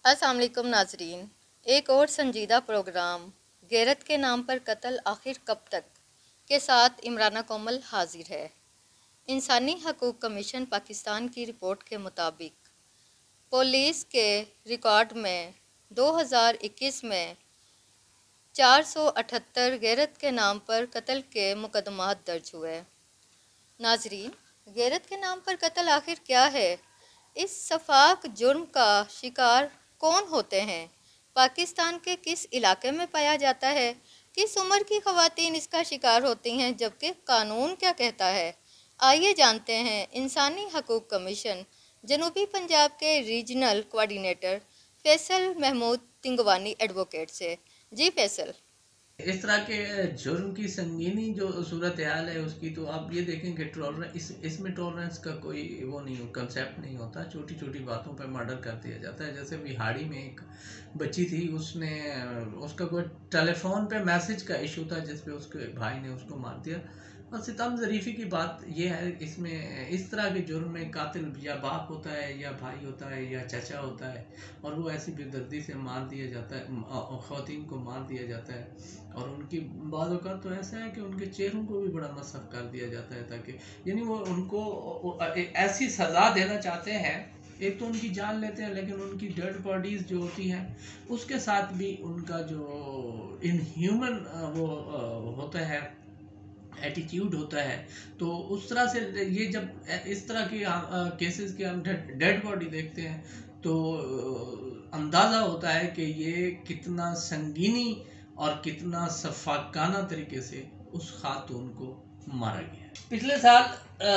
अस्सलाम वालेकुम नाजरीन। एक और संजीदा प्रोग्राम गैरत के नाम पर कत्ल आखिर कब तक के साथ इमराना कोमल हाजिर है। इंसानी हकूक़ कमीशन पाकिस्तान की रिपोर्ट के मुताबिक पुलिस के रिकॉर्ड में 2021 में 478 गैरत के नाम पर कत्ल के मुकदमात दर्ज हुए। नाजरीन, गैरत के नाम पर कत्ल आखिर क्या है? इस सफाक जुर्म का शिकार कौन होते हैं? पाकिस्तान के किस इलाके में पाया जाता है? किस उम्र की ख़वातीन इसका शिकार होती हैं, जबकि कानून क्या कहता है? आइए जानते हैं इंसानी हकूक़ कमीशन जनूबी पंजाब के regional coordinator Faisal Mahmood Tingwani advocate से। जी फैसल। इस तरह के जुर्म की संगीनी जो सूरत हाल है उसकी, तो आप ये देखें कि इसमें टॉलरेंस का कोई वो नहीं, कंसेप्ट नहीं होता। छोटी छोटी बातों पे मर्डर कर दिया जाता है। जैसे बिहाड़ी में एक बच्ची थी, उसने उसका कोई टेलीफोन पे मैसेज का इशू था जिसपे उसके भाई ने उसको मार दिया। और सितम ज़रीफ़ी की बात यह है, इसमें इस तरह के जुर्म में कातिल या बाप होता है या भाई होता है या चाचा होता है, और वो ऐसी बेदर्दी से मार दिया जाता है, ख़वातीन को मार दिया जाता है। और उनकी बाद औक़ात तो ऐसा है कि उनके चेहरों को भी बड़ा मसख़ कर दिया जाता है, ताकि यानी वो उनको ऐसी सज़ा देना चाहते हैं। एक तो उनकी जान लेते हैं, लेकिन उनकी डेड बॉडीज़ जो होती हैं उसके साथ भी उनका जो इनह्यूमन वो होता है, एटीट्यूड होता है। तो उस तरह से ये जब इस तरह की केसेस के हम डेड बॉडी देखते हैं, तो अंदाज़ा होता है कि ये कितना संगीनी और कितना सफाकाना तरीके से उस खातून को मारा गया है। पिछले साल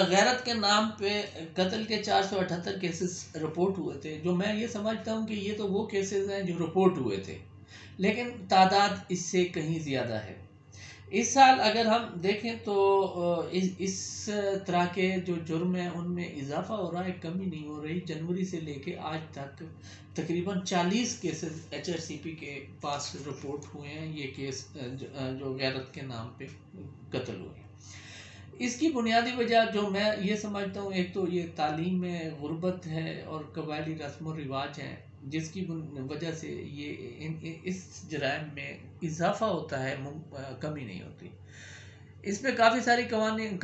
गैरत के नाम पे कत्ल के 478 केसेस रिपोर्ट हुए थे। जो मैं ये समझता हूँ कि ये तो वो केसेस हैं जो रिपोर्ट हुए थे, लेकिन तादाद इससे कहीं ज़्यादा है। इस साल अगर हम देखें तो इस तरह के जो जुर्म हैं उनमें इजाफा हो रहा है, कमी नहीं हो रही। जनवरी से लेके आज तक तकरीबन 40 केसेस एचआरसीपी के पास रिपोर्ट हुए हैं। ये केस जो गैरत के नाम पे कत्ल हुए। इसकी बुनियादी वजह जो मैं ये समझता हूँ, एक तो ये तालीम में गुर्बत है और कबायली रस्म व रिवाज हैं, जिसकी वजह से ये इस जराइम में इजाफा होता है, कमी नहीं होती। इसमें काफ़ी सारी कवानीन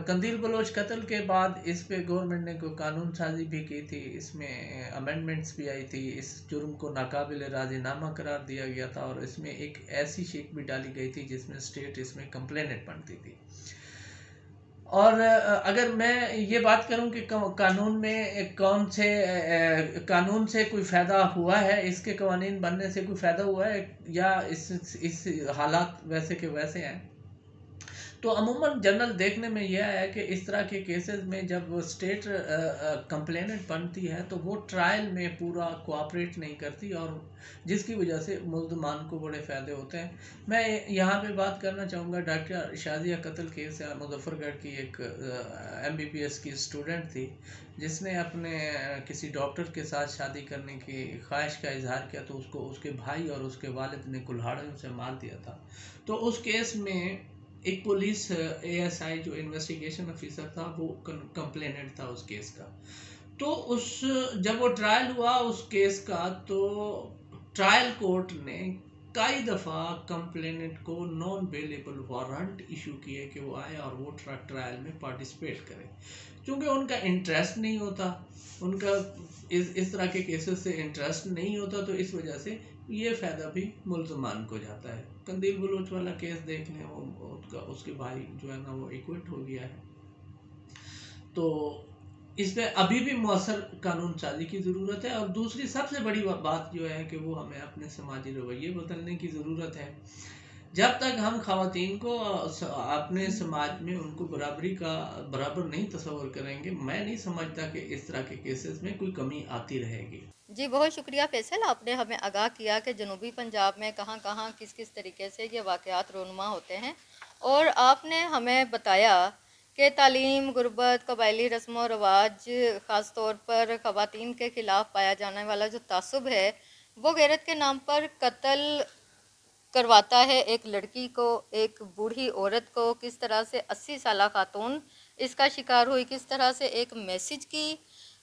कंदील बलोच कत्ल के बाद इस पे गवर्नमेंट ने कोई कानून साजी भी की थी। इसमें अमेंडमेंट्स भी आई थी। इस जुर्म को नाकाबिल राजीनामा करार दिया गया था, और इसमें एक ऐसी शेख भी डाली गई थी जिसमें स्टेट इसमें कंप्लेनेंट बनती थी। और अगर मैं ये बात करूं कि कानून में कौन से कानून से कोई फ़ायदा हुआ है, इसके कवानीन बनने से कोई फ़ायदा हुआ है, या इस हालात वैसे के वैसे हैं, तो अमूमन जनरल देखने में यह है कि इस तरह के केसेस में जब स्टेट कंप्लेनेंट बनती है तो वो ट्रायल में पूरा कोऑपरेट नहीं करती, और जिसकी वजह से मुल्ज़मान को बड़े फ़ायदे होते हैं। मैं यहाँ पे बात करना चाहूँगा डॉक्टर शाजिया कत्ल केस है। मुजफ्फरगढ़ की एक एमबीबीएस की स्टूडेंट थी, जिसने अपने किसी डॉक्टर के साथ शादी करने की ख्वाहिश का इजहार किया, तो उसको उसके भाई और उसके वालिद ने कुल्हाड़ियों से मार दिया था। तो उस केस में एक पुलिस एएसआई जो इन्वेस्टिगेशन ऑफिसर था, वो कंप्लेनेंट था उस केस का। तो उस जब वो ट्रायल हुआ उस केस का, तो ट्रायल कोर्ट ने कई दफ़ा कंप्लेनेंट को नॉन बेलेबल वारंट इशू किए कि वो आए और वो ट्रायल में पार्टिसिपेट करें। क्योंकि उनका इंटरेस्ट नहीं होता, उनका इस तरह के केसेस से इंटरेस्ट नहीं होता, तो इस वजह से ये फ़ायदा भी मुल्ज़मान को जाता है। कंदील बलोच वाला केस देख लें, वो उसके भाई जो है ना वो एक्विट हो गया है। तो इसमें अभी भी मौसर कानून साजी की ज़रूरत है। और दूसरी सबसे बड़ी बात जो है कि वो हमें अपने समाजी रवैये बदलने की ज़रूरत है। जब तक हम ख़वातीन को अपने समाज में उनको बराबर नहीं तस्वर करेंगे, मैं नहीं समझता कि इस तरह के केसेस में कोई कमी आती रहेगी। जी बहुत शुक्रिया फैसल, आपने हमें आगाह किया कि जनूबी पंजाब में कहाँ कहाँ किस किस तरीके से ये वाक़यात रूनुमा होते हैं, और आपने हमें बताया कि तालीम, गुर्बत, कबायली रस्म व रवाज, ख़ास तौर पर ख़वातीन के ख़िलाफ़ पाया जाने वाला जो तासुब है, वो गैरत के नाम पर कत्ल करवाता है एक लड़की को, एक बूढ़ी औरत को। किस तरह से 80 साला खातून इसका शिकार हुई, किस तरह से एक मैसेज की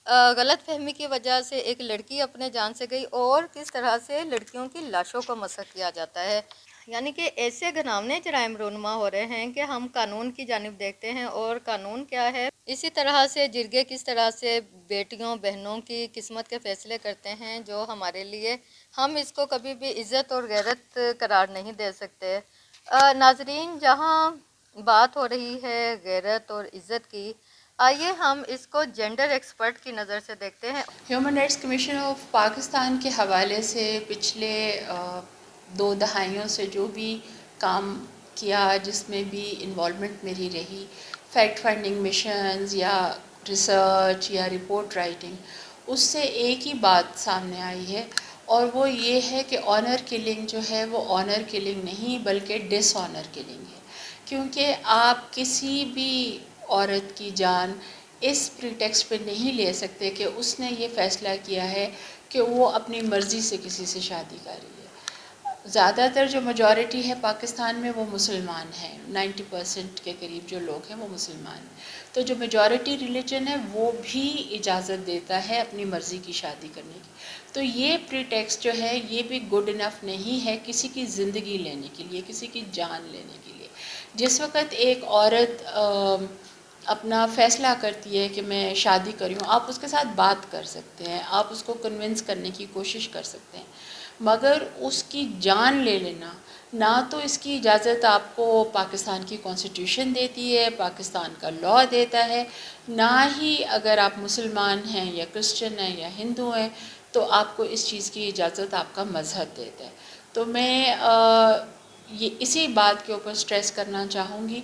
गलत फहमी की वजह से एक लड़की अपने जान से गई और किस तरह से लड़कियों की लाशों को मसख किया जाता है। यानी कि ऐसे घिनौने जराइम रूनमा हो रहे हैं कि हम कानून की जानिब देखते हैं और कानून क्या है, इसी तरह से जिरगे किस तरह से बेटियों बहनों की किस्मत के फैसले करते हैं जो हमारे लिए, हम इसको कभी भी इज़्ज़त और गैरत करार नहीं दे सकते। नाजरीन, जहाँ बात हो रही है गैरत और इज़्ज़त की, आइए हम इसको जेंडर एक्सपर्ट की नज़र से देखते हैं। Human rights commission of Pakistan के हवाले से पिछले 2 दहाइयों से जो भी काम किया, जिसमें भी इन्वॉल्वमेंट मेरी रही, फैक्ट फाइंडिंग मिशंस या रिसर्च या रिपोर्ट राइटिंग, उससे एक ही बात सामने आई है और वो ये है कि ऑनर किलिंग जो है वो ऑनर किलिंग नहीं बल्कि डिसऑनर किलिंग है। क्योंकि आप किसी भी औरत की जान इस प्रीटेक्स्ट पे नहीं ले सकते कि उसने ये फ़ैसला किया है कि वो अपनी मर्ज़ी से किसी से शादी कर रही है। ज़्यादातर जो मेजॉरिटी है पाकिस्तान में वो मुसलमान हैं, 90% के करीब जो लोग हैं वो मुसलमान हैं। तो जो मेजॉरिटी रिलीजन है वो भी इजाज़त देता है अपनी मर्ज़ी की शादी करने की। तो ये प्रीटेक्स्ट जो है ये भी गुड इनफ नहीं है किसी की ज़िंदगी लेने के लिए, किसी की जान लेने के लिए। जिस वक़्त एक औरत अपना फ़ैसला करती है कि मैं शादी कर रही हूँ, आप उसके साथ बात कर सकते हैं, आप उसको कन्विंस करने की कोशिश कर सकते हैं, मगर उसकी जान ले लेना, ना तो इसकी इजाज़त आपको पाकिस्तान की कॉन्स्टिट्यूशन देती है, पाकिस्तान का लॉ देता है, ना ही अगर आप मुसलमान हैं या क्रिश्चियन हैं या हिंदू हैं तो आपको इस चीज़ की इजाज़त आपका मज़हब देता है। तो मैं ये इसी बात के ऊपर स्ट्रेस करना चाहूँगी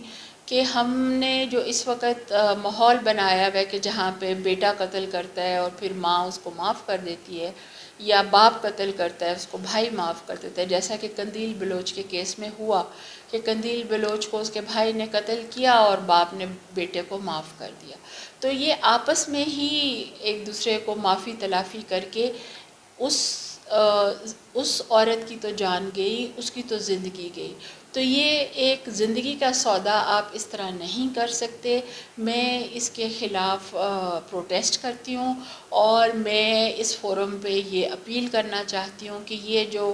कि हमने जो इस वक्त माहौल बनाया हुआ है कि जहाँ पे बेटा कत्ल करता है और फिर माँ उसको माफ़ कर देती है, या बाप कत्ल करता है उसको भाई माफ़ कर देता है, जैसा कि कंदील बलोच के केस में हुआ कि कंदील बलोच को उसके भाई ने कत्ल किया और बाप ने बेटे को माफ़ कर दिया। तो ये आपस में ही एक दूसरे को माफ़ी तलाफ़ी करके उस उस औरत की तो जान गई, उसकी तो ज़िंदगी गई। तो ये एक ज़िंदगी का सौदा आप इस तरह नहीं कर सकते। मैं इसके ख़िलाफ़ प्रोटेस्ट करती हूँ और मैं इस फोरम पे ये अपील करना चाहती हूँ कि ये जो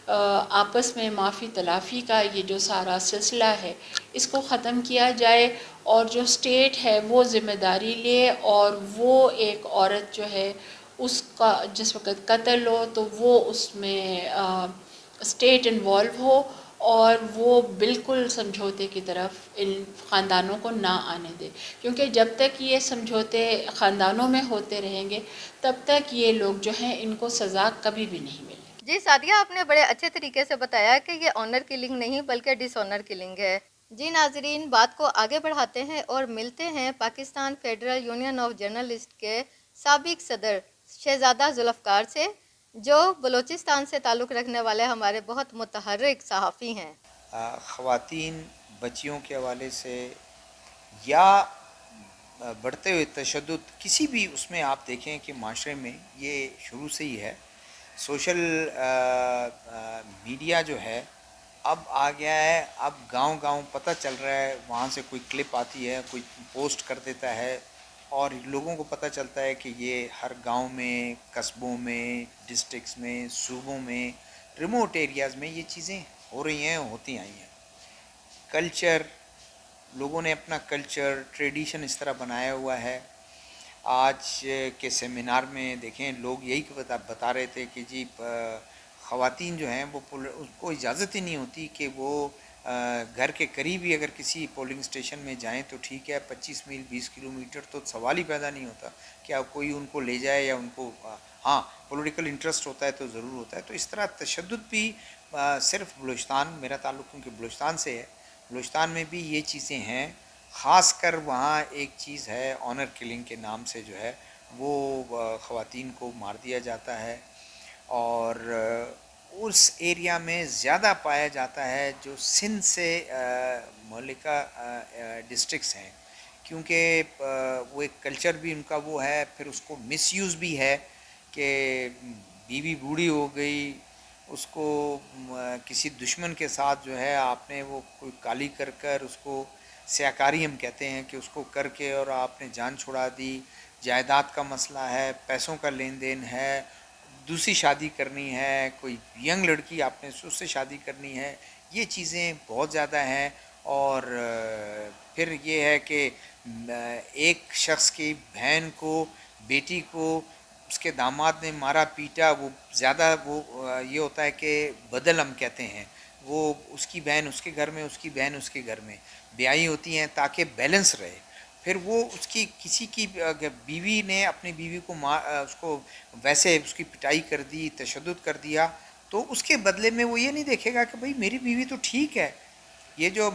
आपस में माफ़ी तलाफ़ी का ये जो सारा सिलसिला है इसको ख़त्म किया जाए और जो स्टेट है वो ज़िम्मेदारी ले और वो एक औरत जो है उसका जिस वक़्त कत्ल हो तो वो उसमें स्टेट इन्वॉल्व हो और वो बिल्कुल समझौते की तरफ इन ख़ानदानों को ना आने दे, क्योंकि जब तक ये समझौते ख़ानदानों में होते रहेंगे तब तक ये लोग जो हैं इनको सज़ा कभी भी नहीं मिलेगी। जी सादिया, आपने बड़े अच्छे तरीके से बताया कि ये ऑनर किलिंग नहीं बल्कि डिसऑनर किलिंग है। जी नाजरीन, बात को आगे बढ़ाते हैं और मिलते हैं Pakistan federal union of journalist के साबिक सदर शहजादा जुल्फ़कार से, जो बलूचिस्तान से ताल्लुक़ रखने वाले हमारे बहुत मुतहर्रिक सहाफ़ी हैं। ख़वातीन बच्चियों के हवाले से या बढ़ते हुए तशद्दुद किसी भी उसमें आप देखें कि माशरे में ये शुरू से ही है। सोशल मीडिया जो है अब आ गया है, अब गांव-गांव पता चल रहा है, वहाँ से कोई क्लिप आती है, कोई पोस्ट कर देता है और लोगों को पता चलता है कि ये हर गांव में, कस्बों में, डिस्ट्रिक्ट्स में, सूबों में, रिमोट एरियाज़ में ये चीज़ें हो रही हैं, होती आई हैं। कल्चर, लोगों ने अपना कल्चर, ट्रेडिशन इस तरह बनाया हुआ है। आज के सेमिनार में देखें लोग यही बता रहे थे कि जी ख़वातीन जो हैं वो उनको इजाज़त ही नहीं होती कि वो घर के करीब ही अगर किसी पोलिंग स्टेशन में जाएं तो ठीक है, 25 मील 20 किलोमीटर तो सवाल ही पैदा नहीं होता कि अब कोई उनको ले जाए या उनको हाँ पॉलिटिकल इंटरेस्ट होता है तो ज़रूर होता है। तो इस तरह तशद्दुद भी सिर्फ बलूचिस्तान, मेरा ताल्लुक़ क्योंकि बलूचिस्तान से है, बलूचिस्तान में भी ये चीज़ें हैं। ख़ास कर वहाँ एक चीज़ है ऑनर किलिंग के नाम से जो है वो ख़वातीन को मार दिया जाता है और उस एरिया में ज़्यादा पाया जाता है जो सिंध से मलिका डिस्ट्रिक्ट्स हैं, क्योंकि वो एक कल्चर भी उनका वो है। फिर उसको मिसयूज़ भी है कि बीवी बूढ़ी हो गई, उसको किसी दुश्मन के साथ जो है आपने वो कोई काली कर कर उसको स्याकारी हम कहते हैं कि उसको करके और आपने जान छुड़ा दी, जायदाद का मसला है, पैसों का लेन देन है, दूसरी शादी करनी है, कोई यंग लड़की आपने उससे शादी करनी है, ये चीज़ें बहुत ज़्यादा हैं। और फिर ये है कि एक शख्स की बहन को, बेटी को उसके दामाद ने मारा पीटा, वो ज़्यादा वो ये होता है कि बदल हम कहते हैं, वो उसकी बहन उसके घर में, उसकी बहन उसके घर में ब्याही होती हैं ताकि बैलेंस रहे। फिर वो उसकी किसी की बीवी ने अपनी बीवी को उसको वैसे उसकी पिटाई कर दी, तशद्दुद कर दिया, तो उसके बदले में वो ये नहीं देखेगा कि भाई मेरी बीवी तो ठीक है, ये जो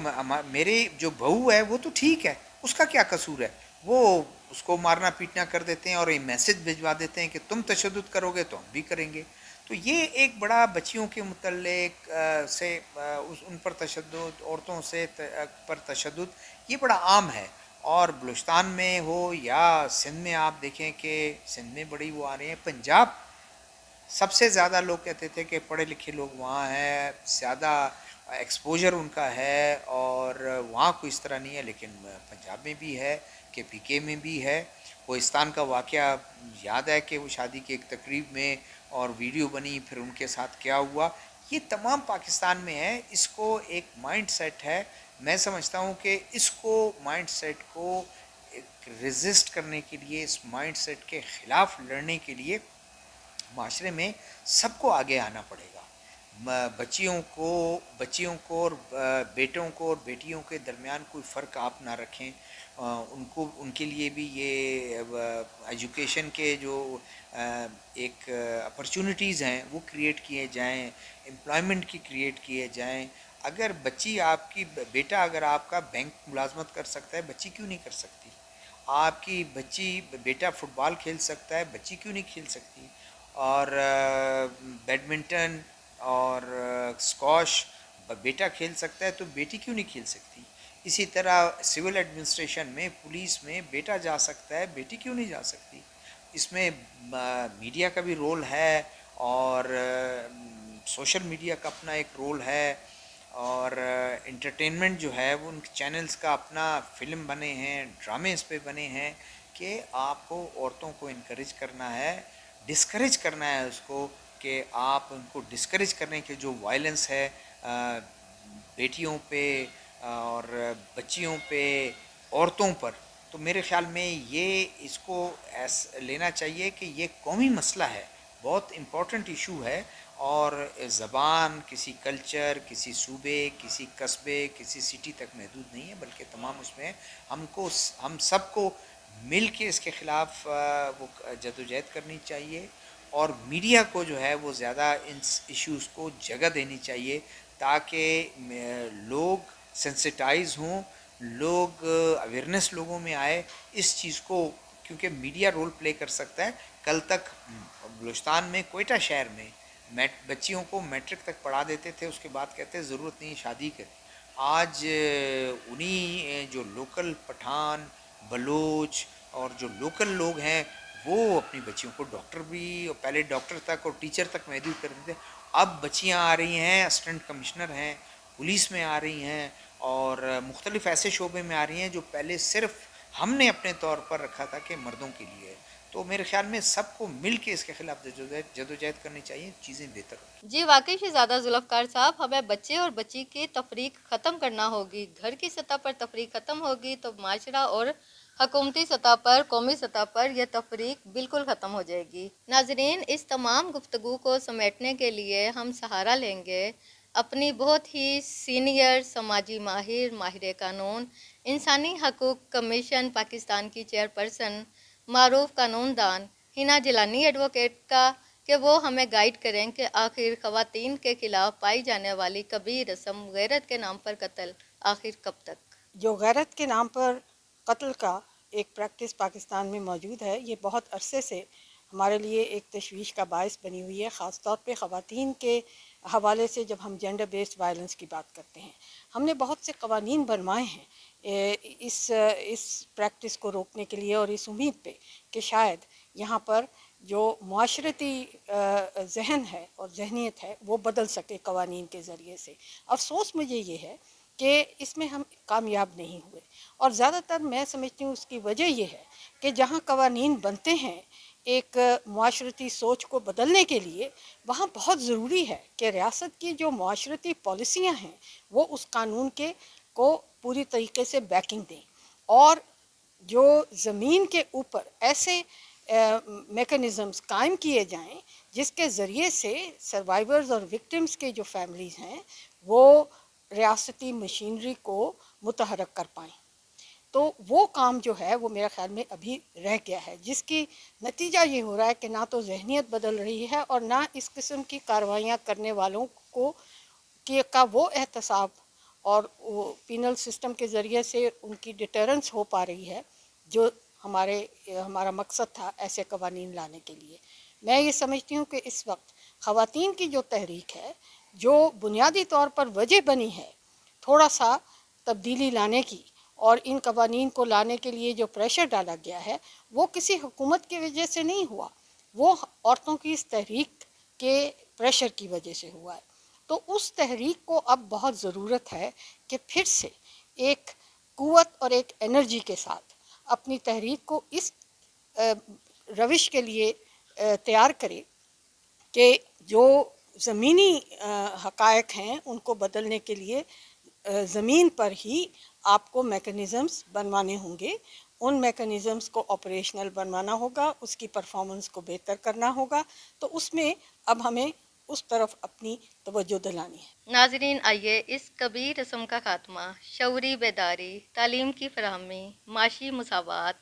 मेरे जो बहू है वो तो ठीक है, उसका क्या कसूर है। वो उसको मारना पीटना कर देते हैं और ये मैसेज भिजवा देते हैं कि तुम तशद्दुद करोगे तो हम भी करेंगे। तो ये एक बड़ा बच्चियों के मुतल्लिक से उन पर तशद्दुद, औरतों से पर तशद्दुद, ये बड़ा आम है। और बलूचिस्तान में हो या सिंध में आप देखें कि सिंध में बड़ी वो आ रही हैं, पंजाब सबसे ज़्यादा लोग कहते थे कि पढ़े लिखे लोग वहाँ हैं, ज़्यादा एक्सपोजर उनका है और वहाँ कोई इस तरह नहीं है, लेकिन पंजाब में भी है, के पीके में भी है। कोहिस्तान का वाक़या याद है कि वो शादी की एक तकरीब में और वीडियो बनी, फिर उनके साथ क्या हुआ, ये तमाम पाकिस्तान में है। इसको एक माइंड सेट है, मैं समझता हूँ कि इसको माइंड सेट को रेजिस्ट करने के लिए, इस माइंड सेट के ख़िलाफ़ लड़ने के लिए माशरे में सबको आगे आना पड़ेगा। बच्चियों को और बेटों को और बेटियों के दरमियान कोई फ़र्क आप ना रखें। उनको उनके लिए भी ये एजुकेशन के जो एक अपॉर्चुनिटीज़ हैं वो क्रिएट किए जाएं, एम्प्लॉयमेंट की क्रिएट किए जाएं। अगर बच्ची आपकी बेटा अगर आपका बैंक मुलाजमत कर सकता है, बच्ची क्यों नहीं कर सकती? आपकी बेटा फुटबॉल खेल सकता है, बच्ची क्यों नहीं खेल सकती? और बैडमिंटन और स्क्वॉश बेटा खेल सकता है तो बेटी क्यों नहीं खेल सकती? इसी तरह सिविल एडमिनिस्ट्रेशन में, पुलिस में बेटा जा सकता है, बेटी क्यों नहीं जा सकती? इसमें मीडिया का भी रोल है और सोशल मीडिया का अपना एक रोल है और एंटरटेनमेंट जो है वो उन चैनल्स का अपना फ़िल्म बने हैं, ड्रामे इस पे बने हैं कि आपको औरतों को इनकरेज करना है, डिस्करेज करना है उसको, कि आप उनको डिस्करेज करने के जो वायलेंस है बेटियों पे और बच्चियों पे, औरतों पर, तो मेरे ख़्याल में ये इसको लेना चाहिए कि ये कौमी मसला है, बहुत इम्पोर्टेंट इशू है। और ज़बान किसी कल्चर, किसी सूबे, किसी कस्बे, किसी सिटी तक महदूद नहीं है, बल्कि तमाम उसमें हम सबको मिल के इसके ख़िलाफ़ वो जदोजहद करनी चाहिए। और मीडिया को जो है वो ज़्यादा इन इश्यूज़ को जगह देनी चाहिए ताकि लोग सेंसिटाइज हों, लोग अवेयरनेस लोगों में आए इस चीज़ को, क्योंकि मीडिया रोल प्ले कर सकता है। कल तक बलूचिस्तान में कोयटा शहर में बच्चियों को मैट्रिक तक पढ़ा देते थे, उसके बाद कहते ज़रूरत नहीं शादी कर। आज उन्हीं जो लोकल पठान, बलोच और जो लोकल लोग हैं वो अपनी बच्चियों को डॉक्टर भी, पहले डॉक्टर तक और टीचर तक महदूद कर देते थे, अब बच्चियां आ रही हैं, असिस्टेंट कमिश्नर हैं, पुलिस में आ रही हैं और मुख्तलिफ ऐसे शोबे में आ रही हैं जो पहले सिर्फ हमने अपने तौर पर रखा था कि मर्दों के लिए। तो मेरे ख्याल में सबको मिल के इसके खिलाफ जदोजहद करनी चाहिए, चीज़ें बेहतर होंगी। जी वाकई से ज़्यादा जुल्फ़कार साहब, हमें बच्चे और बच्ची की तफरीक ख़त्म करना होगी। घर की सतह पर तफरीक ख़त्म होगी तो माशरा और हकूमती सतह पर, कौमी सतह पर यह तफरीक बिल्कुल ख़त्म हो जाएगी। नाजरीन, इस तमाम गुफ्तगू को समेटने के लिए हम सहारा लेंगे अपनी बहुत ही सीनियर समाजी माहिर, माहिर कानून, इंसानी हकूक़ कमीशन पाकिस्तान की चेयरपर्सन, मारूफ कानूनदान हिना जिलानी एडवोकेट का, कि वो हमें गाइड करें कि आखिर ख़वातीन के ख़िलाफ़ पाई जाने वाली कबीर रस्म गैरत के नाम पर कत्ल आखिर कब तक। जो गैरत के नाम पर कत्ल का एक प्रैक्टिस पाकिस्तान में मौजूद है, ये बहुत अरसे से हमारे लिए एक तशवीश का बायस बनी हुई है। ख़ास तौर पे ख़वातीन के हवाले से जब हम जेंडर बेस्ड वायलेंस की बात करते हैं, हमने बहुत से क़वानीन बनवाए हैं इस प्रैक्टिस को रोकने के लिए, और इस उम्मीद पे कि शायद यहाँ पर जो माशरती जहन है और जहनीत है वो बदल सके क़वानीन के ज़रिए से। अफसोस मुझे ये है कि इसमें हम कामयाब नहीं हुए। और ज़्यादातर मैं समझती हूँ उसकी वजह ये है कि जहाँ कवानीन बनते हैं एक मुआशरती सोच को बदलने के लिए, वहाँ बहुत ज़रूरी है कि रियासत की जो मुआशरती पॉलिसियाँ हैं वो उस कानून के को पूरी तरीके से बैकिंग दें, और जो ज़मीन के ऊपर ऐसे मेकनिज़म्स कायम किए जाएं जिसके ज़रिए से सर्वाइवर्स और विक्टिम्स के जो फैमिलीज़ हैं वो रियासती मशीनरी को मुतहरक कर पाएँ। तो वो काम जो है वो मेरे ख्याल में अभी रह गया है, जिसकी नतीजा ये हो रहा है कि ना तो जहनीत बदल रही है और ना इस किस्म की कार्रवाइयाँ करने वालों को का वो एहतसाब और वो पीनल सिस्टम के ज़रिए से उनकी डिटरेंस हो पा रही है जो हमारा मकसद था ऐसे कवानीन लाने के लिए। मैं ये समझती हूँ कि इस वक्त ख़वातीन की जो तहरीक है, जो बुनियादी तौर पर वजह बनी है थोड़ा सा तब्दीली लाने की, और इन कवानीन को लाने के लिए जो प्रेशर डाला गया है वो किसी हुकूमत की वजह से नहीं हुआ, वो औरतों की इस तहरीक के प्रेशर की वजह से हुआ है। तो उस तहरीक को अब बहुत ज़रूरत है कि फिर से एक क़ुव्वत और एक एनर्जी के साथ अपनी तहरीक को इस रविश के लिए तैयार करे कि जो ज़मीनी हक़ाइक़ हैं उनको बदलने के लिए ज़मीन पर ही आपको मेकनिज़म्स बनवाने होंगे, उन मेकनिज़म्स को ऑपरेशनल बनवाना होगा, उसकी परफॉर्मेंस को बेहतर करना होगा। तो उसमें अब हमें उस तरफ अपनी तवज्जो दिलानी है। नाज़रीन, आइए इस कबीर रस्म का खात्मा शऊरी बेदारी, तालीम की फराहमी, माशी मुसावात,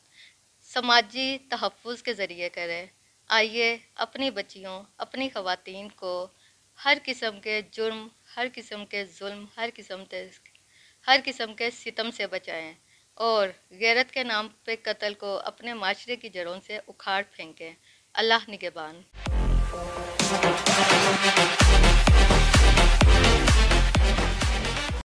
समाजी तहफ़्फ़ुज़ के ज़रिए करें। आइए अपनी बच्चियों, अपनी ख़वातीन को हर किस्म के जुर्म, हर किस्म के जुल्म, हर किस्म के सितम से बचाएं और गैरत के नाम पे कत्ल को अपने माशरे की जड़ों से उखाड़ फेंकें। अल्लाह निगहबान।